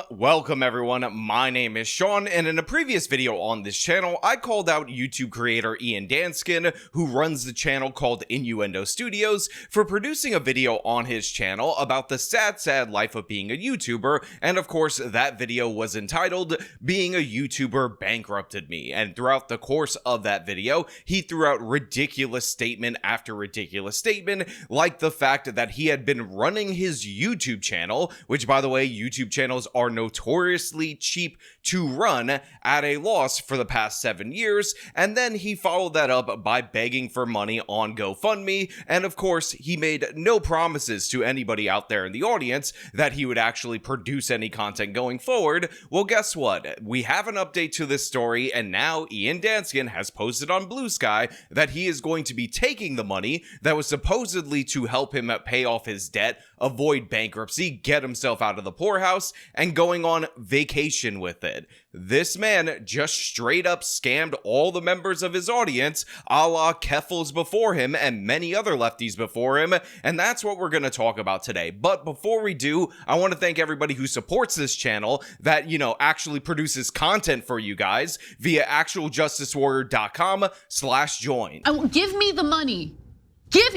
Welcome everyone, my name is Sean, and in a previous video on this channel, I called out YouTube creator Danskin, who runs the channel called Innuendo Studios, for producing a video on his channel about the sad life of being a YouTuber, and of course that video was entitled, Being a YouTuber Bankrupted Me, and throughout the course of that video, he threw out ridiculous statement after ridiculous statement, like the fact that he had been running his YouTube channel, which by the way, YouTube channels are notoriously cheap to run, at a loss for the past 7 years, and then he followed that up by begging for money on GoFundMe, and of course he made no promises to anybody out there in the audience that he would actually produce any content going forward. Well, guess what? We have an update to this story, and now Danskin has posted on Blue Sky that he is going to be taking the money that was supposedly to help him pay off his debt, avoid bankruptcy, get himself out of the poorhouse, and going on vacation with it. This man just straight up scammed all the members of his audience, a la Keffels before him and many other lefties before him, and that's what we're going to talk about today. But before we do, I want to thank everybody who supports this channel that, actually produces content for you guys via actualjusticewarrior.com/join. Give me the money. Give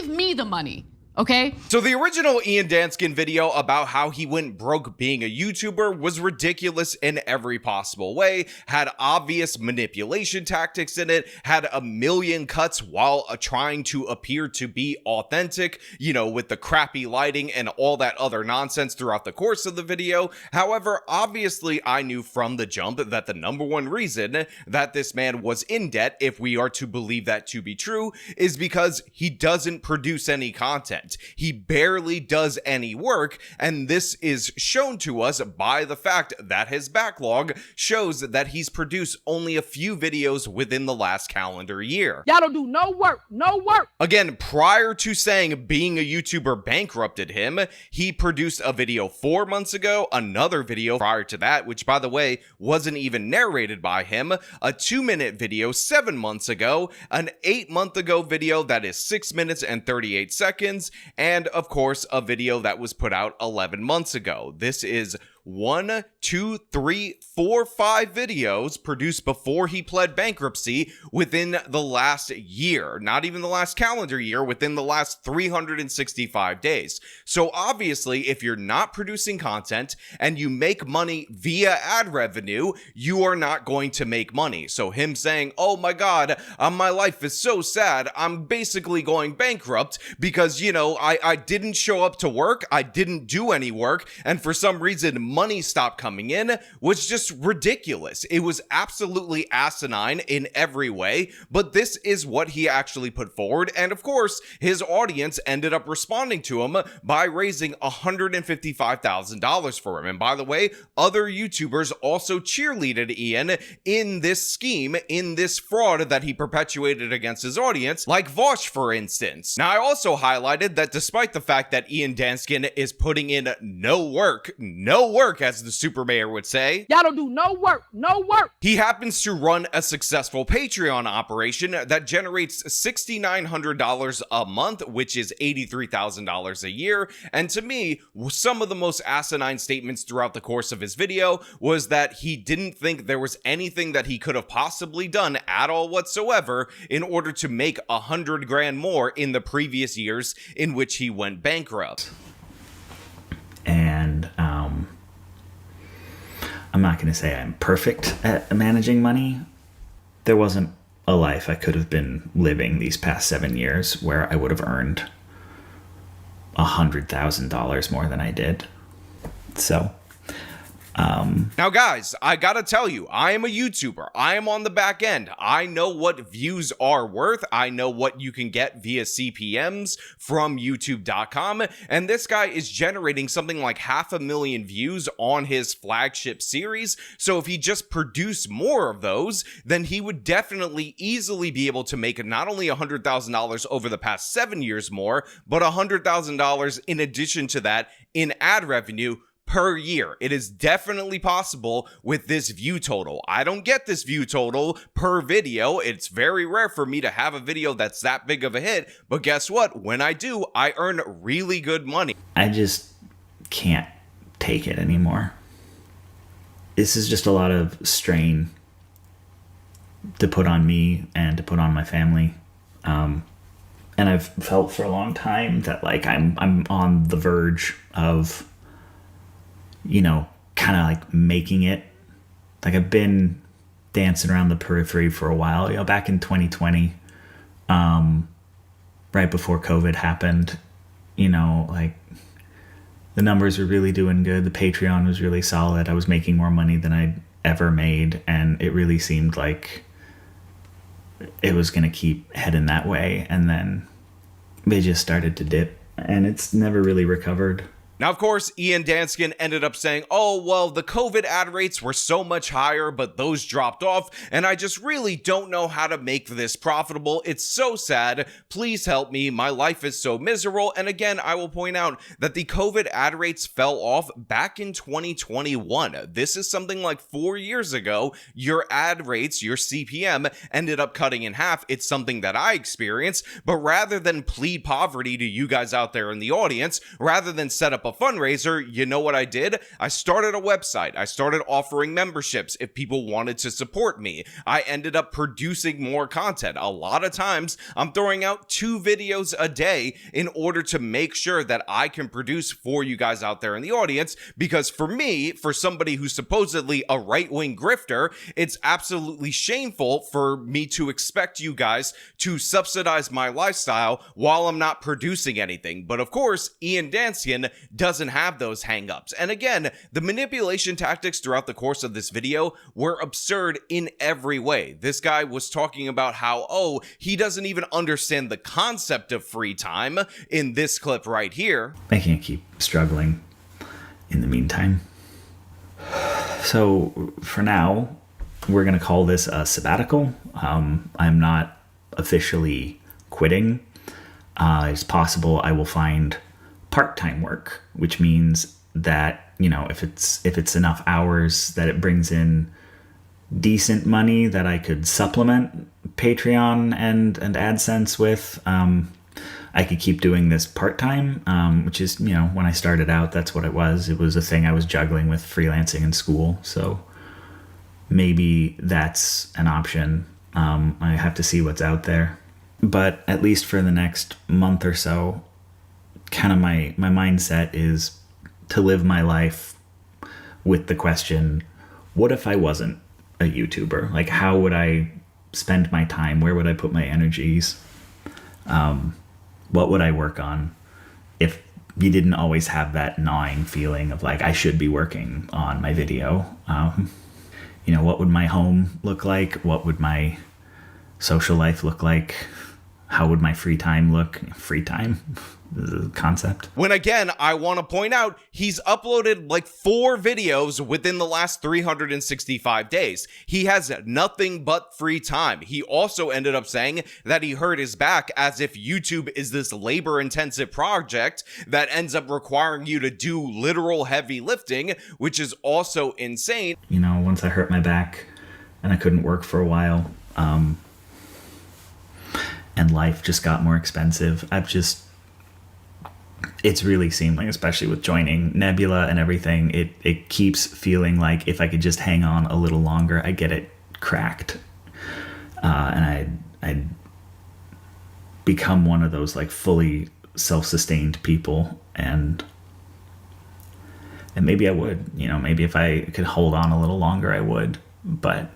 me the money. Okay. So the original Danskin video about how he went broke being a YouTuber was ridiculous in every possible way, had obvious manipulation tactics in it, had a million cuts while trying to appear to be authentic, with the crappy lighting and all that other nonsense throughout the course of the video. However, obviously I knew from the jump that the number one reason that this man was in debt, if we are to believe that to be true, is because he doesn't produce any content. He barely does any work, and this is shown to us by the fact that his backlog shows that he's produced only a few videos within the last calendar year. Y'all don't do no work. Again, prior to saying being a YouTuber bankrupted him, he produced a video 4 months ago, another video prior to that, which by the way, wasn't even narrated by him, a 2-minute video 7 months ago, an 8-month ago video that is 6 minutes and 38 seconds, and of course a video that was put out 11 months ago. This is 1, 2, 3, 4, 5 videos produced before he pled bankruptcy within the last year, not even the last calendar year, within the last 365 days. So obviously, if you're not producing content and you make money via ad revenue, you are not going to make money. So him saying, oh my God, my life is so sad, I'm basically going bankrupt because, I didn't show up to work, I didn't do any work, and for some reason, money stopped coming in, was just ridiculous. It was absolutely asinine in every way, but this is what he actually put forward, and of course, his audience ended up responding to him by raising $155,000 for him. And by the way, other YouTubers also cheerleaded Ian in this scheme, in this fraud that he perpetuated against his audience, like Vosh, for instance. Now, I also highlighted that despite the fact that Danskin is putting in no work, as the super mayor would say. Y'all don't do no work. He happens to run a successful Patreon operation that generates $6,900 a month, which is $83,000 a year. And to me, some of the most asinine statements throughout the course of his video was that he didn't think there was anything that he could have possibly done at all whatsoever in order to make $100 grand more in the previous years in which he went bankrupt. And I'm not going to say I'm perfect at managing money. There wasn't a life I could have been living these past 7 years where I would have earned $100,000 more than I did. So, now guys, I gotta tell you, I am a YouTuber. I am on the back end. I know what views are worth. I know what you can get via CPMs from YouTube.com. And this guy is generating something like 500,000 views on his flagship series. So if he just produced more of those, then he would definitely easily be able to make not only $100,000 over the past 7 years more, but $100,000 in addition to that in ad revenue per year. It is definitely possible with this view total. I don't get this view total per video. It's very rare for me to have a video that's that big of a hit, but guess what? When I do, I earn really good money. I just can't take it anymore. This is just a lot of strain to put on me and to put on my family. And I've felt for a long time that like I'm on the verge of, you know, kind of like making it. Like I've been dancing around the periphery for a while, you know, back in 2020, right before COVID happened, you know, like the numbers were really doing good. The Patreon was really solid. I was making more money than I'd ever made. And it really seemed like it was going to keep heading that way. And then they just started to dip and it's never really recovered. Now, of course, Ian Danskin ended up saying, oh, well, the COVID ad rates were so much higher, but those dropped off, and I just really don't know how to make this profitable. It's so sad. Please help me. My life is so miserable. And again, I will point out that the COVID ad rates fell off back in 2021. This is something like 4 years ago. Your ad rates, your CPM, ended up cutting in half. It's something that I experienced, but rather than plead poverty to you guys out there in the audience, rather than set up a fundraiser, you know what I did? I started a website. I started offering memberships if people wanted to support me. I ended up producing more content. A lot of times I'm throwing out 2 videos a day in order to make sure that I can produce for you guys out there in the audience, because for me, for somebody who's supposedly a right-wing grifter, it's absolutely shameful for me to expect you guys to subsidize my lifestyle while I'm not producing anything. But of course, Ian Danskin doesn't have those hangups. And again, the manipulation tactics throughout the course of this video were absurd in every way. This guy was talking about how, oh, he doesn't even understand the concept of free time in this clip right here. I can't keep struggling in the meantime. So for now, we're going to call this a sabbatical. I'm not officially quitting. It's possible I will find part-time work, which means that, you know, if it's enough hours that it brings in decent money that I could supplement Patreon and AdSense with, I could keep doing this part-time, which is, you know, when I started out, that's what it was. It was a thing I was juggling with freelancing in school. So maybe that's an option. I have to see what's out there. But at least for the next month or so, kind of my mindset is to live my life with the question, what if I wasn't a YouTuber? Like, how would I spend my time? Where would I put my energies? What would I work on if you didn't always have that gnawing feeling of like, I should be working on my video? You know, what would my home look like? What would my social life look like? How would my free time look? Free time? The concept. When again, I want to point out, he's uploaded like 4 videos within the last 365 days. He has nothing but free time. He also ended up saying that he hurt his back, as if YouTube is this labor-intensive project that ends up requiring you to do literal heavy lifting, which is also insane. You know, once I hurt my back and I couldn't work for a while, and life just got more expensive, it's really seemed like, especially with joining Nebula and everything, it keeps feeling like if I could just hang on a little longer, I get it cracked. And I'd become one of those like fully self-sustained people, and maybe I would, you know, maybe if I could hold on a little longer, I would, but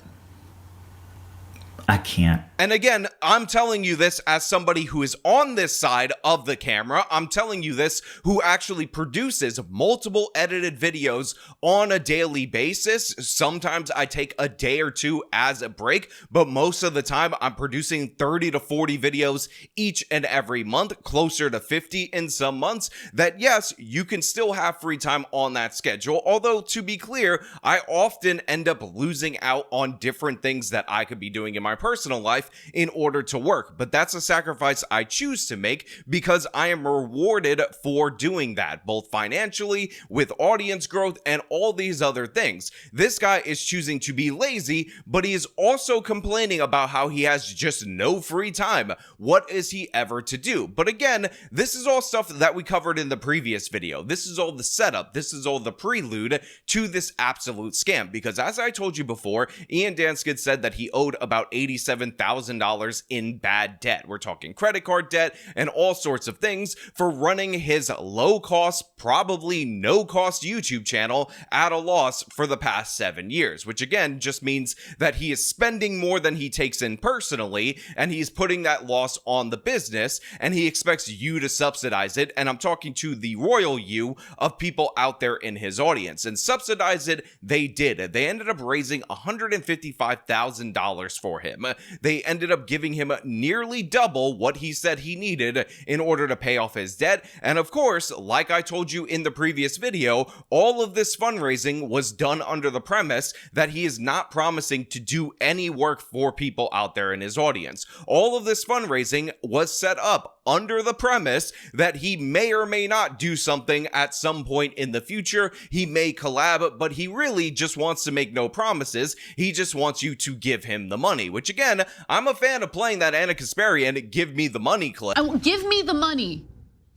I can't. And again, I'm telling you this as somebody who is on this side of the camera. I'm telling you this who actually produces multiple edited videos on a daily basis. Sometimes I take a day or 2 as a break, but most of the time I'm producing 30 to 40 videos each and every month, closer to 50 in some months. That yes, you can still have free time on that schedule. Although to be clear, I often end up losing out on different things that I could be doing in my personal life in order to work, but that's a sacrifice I choose to make because I am rewarded for doing that, both financially, with audience growth, and all these other things. This guy is choosing to be lazy, but he is also complaining about how he has just no free time. What is he ever to do? But again, this is all stuff that we covered in the previous video. This is all the setup. This is all the prelude to this absolute scam, because as I told you before, Ian Danskin said that he owed about $87,000 in bad debt. We're talking credit card debt and all sorts of things for running his low-cost, probably no-cost YouTube channel at a loss for the past 7 years, which again just means that he is spending more than he takes in personally, and he's putting that loss on the business, and he expects you to subsidize it. And I'm talking to the royal you of people out there in his audience, and subsidize it they did. They ended up raising $155,000 for him. They ended up giving him nearly double what he said he needed in order to pay off his debt. And of course, like I told you in the previous video, all of this fundraising was done under the premise that he is not promising to do any work for people out there in his audience. All of this fundraising was set up under the premise that he may or may not do something at some point in the future. He may collab, but he really just wants to make no promises. He just wants you to give him the money, which again, I'm a fan of playing that Anna Kasparian give me the money clip. Give me the money.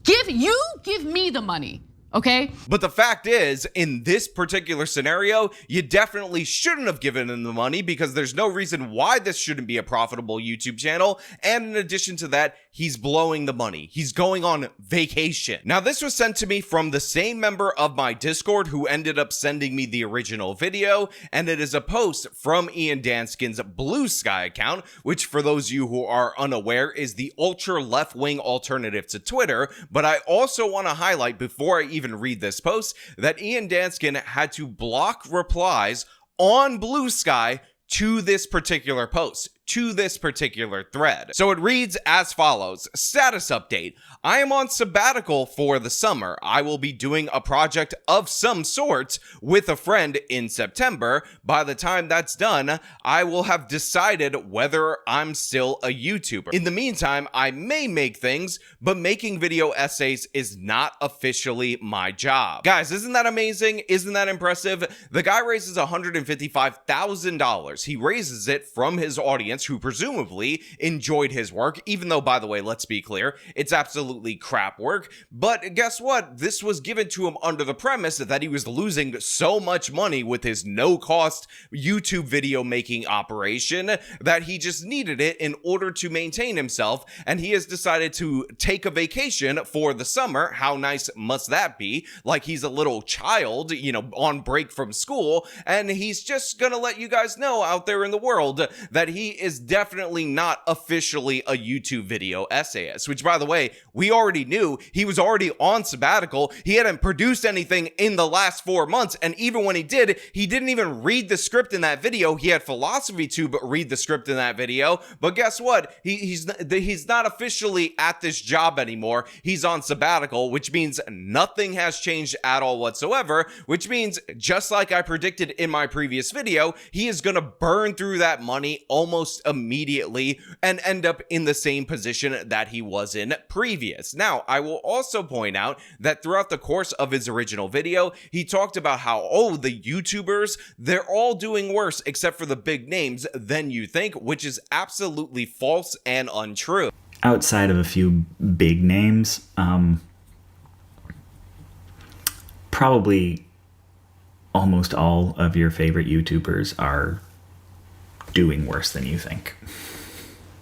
Give me the money. Okay? But the fact is, in this particular scenario, you definitely shouldn't have given him the money, because there's no reason why this shouldn't be a profitable YouTube channel. And in addition to that, he's blowing the money. He's going on vacation. Now, this was sent to me from the same member of my Discord who ended up sending me the original video, and it is a post from Ian Danskin's Blue Sky account, which for those of you who are unaware is the ultra left-wing alternative to Twitter. But I also want to highlight, before I even read this post, that Ian Danskin had to block replies on Blue Sky to this particular post, to this particular thread. So it reads as follows: status update. I am on sabbatical for the summer. I will be doing a project of some sort with a friend in September. By the time that's done, I will have decided whether I'm still a YouTuber. In the meantime, I may make things, but making video essays is not officially my job. Guys, isn't that amazing? Isn't that impressive? The guy raises $155,000. He raises it from his audience, who presumably enjoyed his work, even though, by the way, let's be clear, it's absolutely crap work. But guess what? This was given to him under the premise that he was losing so much money with his no-cost YouTube video making operation that he just needed it in order to maintain himself, and he has decided to take a vacation for the summer. How nice must that be? Like he's a little child, you know, on break from school, and he's just gonna let you guys know out there in the world that he is definitely not officially a YouTube video essayist, which, by the way, we already knew. He was already on sabbatical. He hadn't produced anything in the last 4 months, and even when he did, he didn't even read the script in that video. He had philosophy to read the script in that video, but guess what? He's not officially at this job anymore. He's on sabbatical, which means nothing has changed at all whatsoever, which means, just like I predicted in my previous video, he is gonna burn through that money almost immediately and end up in the same position that he was in previous. Now, I will also point out that throughout the course of his original video, he talked about how, oh, the YouTubers, they're all doing worse except for the big names than you think, which is absolutely false and untrue. Outside of a few big names, probably almost all of your favorite YouTubers are doing worse than you think.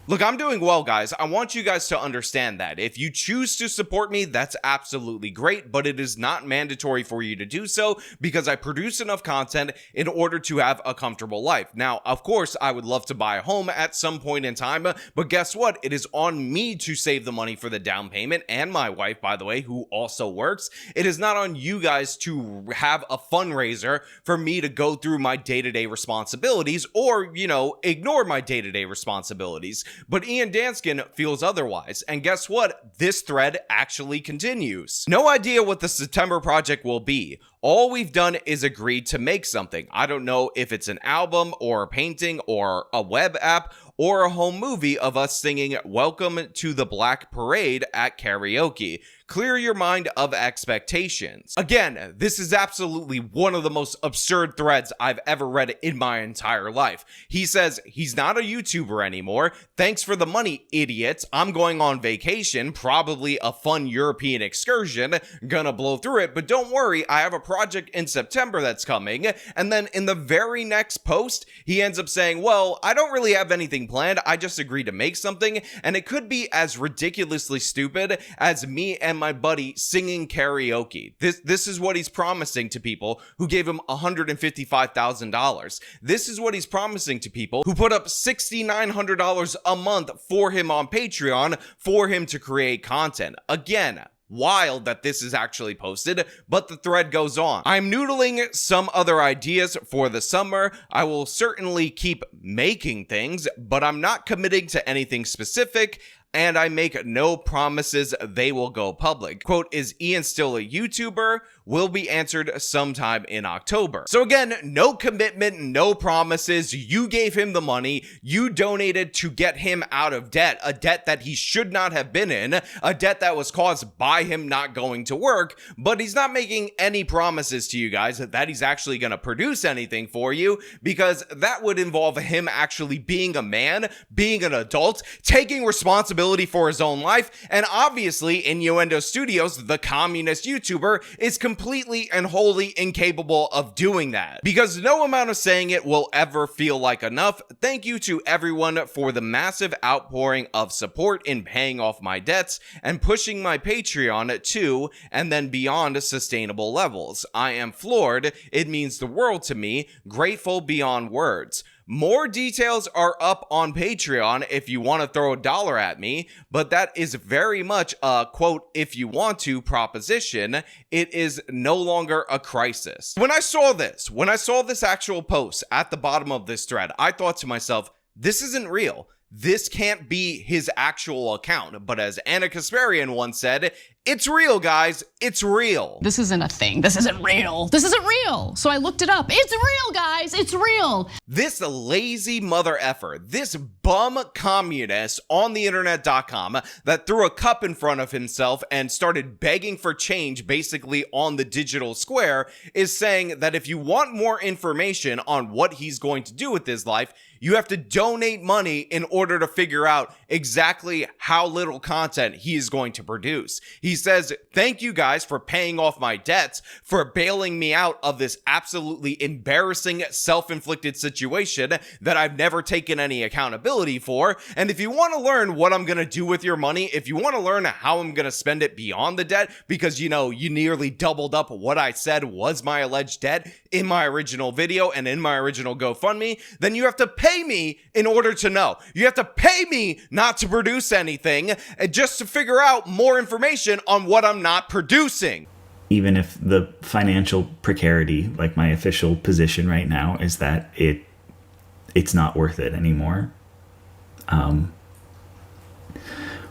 Look, I'm doing well, guys. I want you guys to understand that. If you choose to support me, that's absolutely great, but it is not mandatory for you to do so because I produce enough content in order to have a comfortable life. Now, of course, I would love to buy a home at some point in time, but guess what? It is on me to save the money for the down payment, and my wife, by the way, who also works. It is not on you guys to have a fundraiser for me to go through my day-to-day responsibilities or, you know, ignore my day-to-day responsibilities. But Ian Danskin feels otherwise, and guess what? This thread actually continues. No idea what the September project will be. All we've done is agreed to make something. I don't know if it's an album or a painting or a web app or a home movie of us singing Welcome to the Black Parade at karaoke. Clear your mind of expectations. Again, this is absolutely one of the most absurd threads I've ever read in my entire life. He says he's not a YouTuber anymore. Thanks for the money, idiots. I'm going on vacation, probably a fun European excursion. Gonna blow through it, but don't worry, I have a project in September that's coming. And then in the very next post, he ends up saying, well, I don't really have anything planned. I just agreed to make something, and it could be as ridiculously stupid as me and my buddy singing karaoke. This is what he's promising to people who gave him $155,000. This is what he's promising to people who put up $6,900 a month for him on Patreon for him to create content. Again, wild that this is actually posted, but the thread goes on. I'm noodling some other ideas for the summer. I will certainly keep making things, but I'm not committing to anything specific, and I make no promises they will go public. Quote, is Ian still a YouTuber? Will be answered sometime in October. So again, no commitment, no promises. You gave him the money. You donated to get him out of debt, a debt that he should not have been in, a debt that was caused by him not going to work, but he's not making any promises to you guys that he's actually going to produce anything for you, because that would involve him actually being a man, being an adult, taking responsibility for his own life, and obviously Innuendo Studios, the communist YouTuber, is completely and wholly incapable of doing that, because no amount of saying it will ever feel like enough. Thank you to everyone for the massive outpouring of support in paying off my debts and pushing my Patreon to and then beyond sustainable levels. I am floored. It means the world to me. Grateful beyond words. More details are up on Patreon if you want to throw $1 at me, but that is very much a, quote, if you want to proposition. It is no longer a crisis. When I saw this actual post at the bottom of this thread, I thought to myself, this isn't real. This can't be his actual account. But as Anna Kasparian once said, it's real, guys. It's real. This isn't a thing. This isn't real. This isn't real. So I looked it up. It's real, guys. It's real. This lazy mother effer, this bum communist on the internet.com that threw a cup in front of himself and started begging for change basically on the digital square, is saying that if you want more information on what he's going to do with his life, you have to donate money in order to figure out exactly how little content he is going to produce. He says, thank you guys for paying off my debts, for bailing me out of this absolutely embarrassing self-inflicted situation that I've never taken any accountability for. And if you want to learn what I'm going to do with your money, if you want to learn how I'm going to spend it beyond the debt, because, you know, you nearly doubled up what I said was my alleged debt in my original video and in my original GoFundMe, then you have to pay me in order to know. You have to pay me not to produce anything, just to figure out more information on what I'm not producing. Even if the financial precarity, like my official position right now, is that it's not worth it anymore.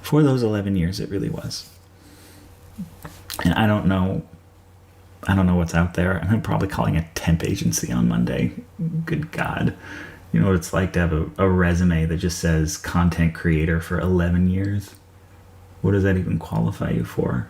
For those 11 years, it really was. And I don't know what's out there. I'm probably calling a temp agency on Monday. Good God. You know what it's like to have a resume that just says content creator for 11 years? What does that even qualify you for?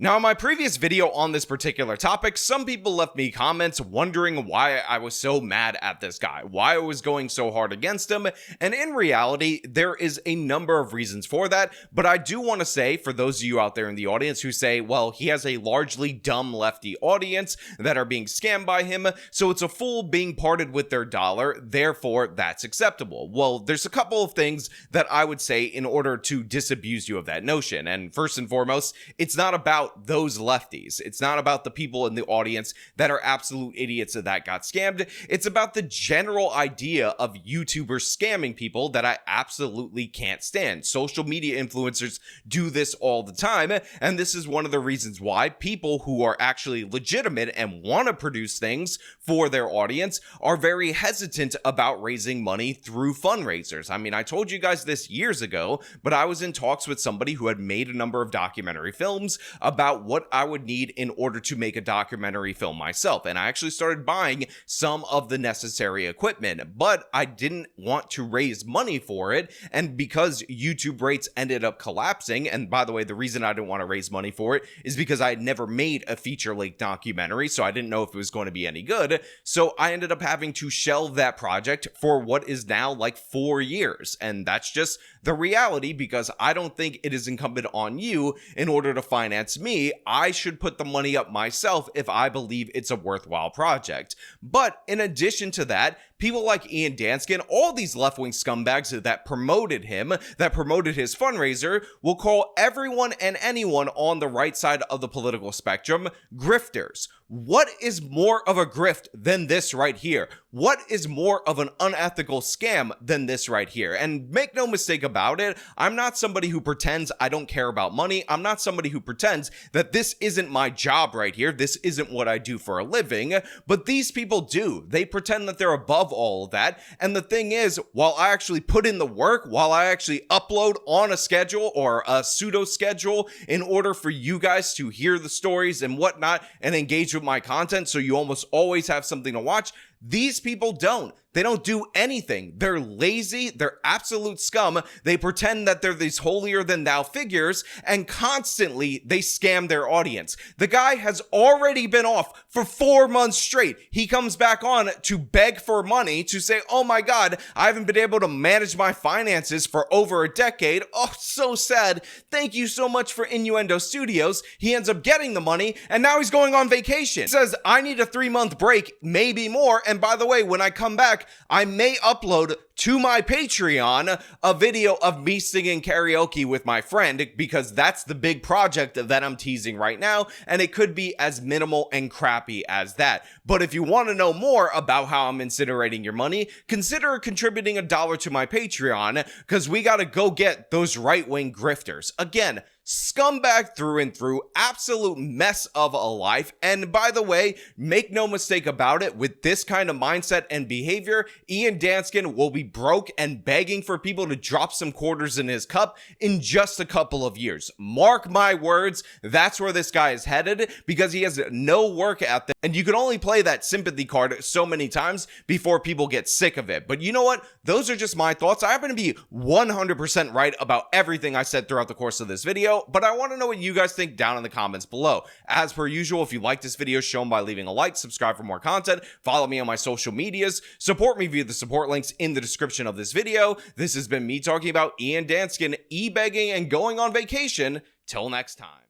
Now, in my previous video on this particular topic, some people left me comments wondering why I was so mad at this guy, why I was going so hard against him, and in reality, there is a number of reasons for that, but I do want to say, for those of you out there in the audience who say, well, he has a largely dumb lefty audience that are being scammed by him, so it's a fool being parted with their dollar, therefore that's acceptable. Well, there's a couple of things that I would say in order to disabuse you of that notion, and first and foremost, it's not about those lefties. It's not about the people in the audience that are absolute idiots that got scammed. It's about the general idea of YouTubers scamming people that I absolutely can't stand. Social media influencers do this all the time, and this is one of the reasons why people who are actually legitimate and want to produce things for their audience are very hesitant about raising money through fundraisers. I mean, I told you guys this years ago, but I was in talks with somebody who had made a number of documentary films about about what I would need in order to make a documentary film myself. And I actually started buying some of the necessary equipment, but I didn't want to raise money for it. And because YouTube rates ended up collapsing, and by the way, the reason I didn't want to raise money for it is because I had never made a feature-length documentary, so I didn't know if it was going to be any good. So I ended up having to shelve that project for what is now like 4 years. And that's just the reality, because I don't think it is incumbent on you in order to finance me. I should put the money up myself if I believe it's a worthwhile project. But in addition to that, people like Ian Danskin, all these left-wing scumbags that promoted him, that promoted his fundraiser, will call everyone and anyone on the right side of the political spectrum grifters. What is more of a grift than this right here? What is more of an unethical scam than this right here? And make no mistake about it, I'm not somebody who pretends I don't care about money. I'm not somebody who pretends that this isn't my job right here. This isn't what I do for a living. But these people do. They pretend that they're above all of that. And the thing is, while I actually put in the work, while I actually upload on a schedule or a pseudo schedule in order for you guys to hear the stories and whatnot and engage with my content, so you almost always have something to watch, these people don't. They don't do anything. They're lazy. They're absolute scum. They pretend that they're these holier than thou figures, and constantly they scam their audience. The guy has already been off for 4 months straight. He comes back on to beg for money, to say, oh my God, I haven't been able to manage my finances for over a decade. Oh, so sad. Thank you so much for Innuendo Studios. He ends up getting the money, and now he's going on vacation. He says, I need a 3-month break, maybe more. And by the way, when I come back, I may upload to my Patreon a video of me singing karaoke with my friend, because that's the big project that I'm teasing right now, and it could be as minimal and crappy as that. But if you want to know more about how I'm incinerating your money, consider contributing $1 to my Patreon, because we gotta go get those right-wing grifters. Again, scumbag through and through, absolute mess of a life. And by the way, make no mistake about it, with this kind of mindset and behavior, Ian Danskin will be broke and begging for people to drop some quarters in his cup in just a couple of years. Mark my words, that's where this guy is headed, because he has no work ethic, and you can only play that sympathy card so many times before people get sick of it. But you know what? Those are just my thoughts. I happen to be 100% right about everything I said throughout the course of this video, but I want to know what you guys think down in the comments below. As per usual, if you like this video, show them by leaving a like, subscribe for more content, follow me on my social medias, support me via the support links in the description of this video. This has been me talking about Ian Danskin, e-begging and going on vacation. Till next time.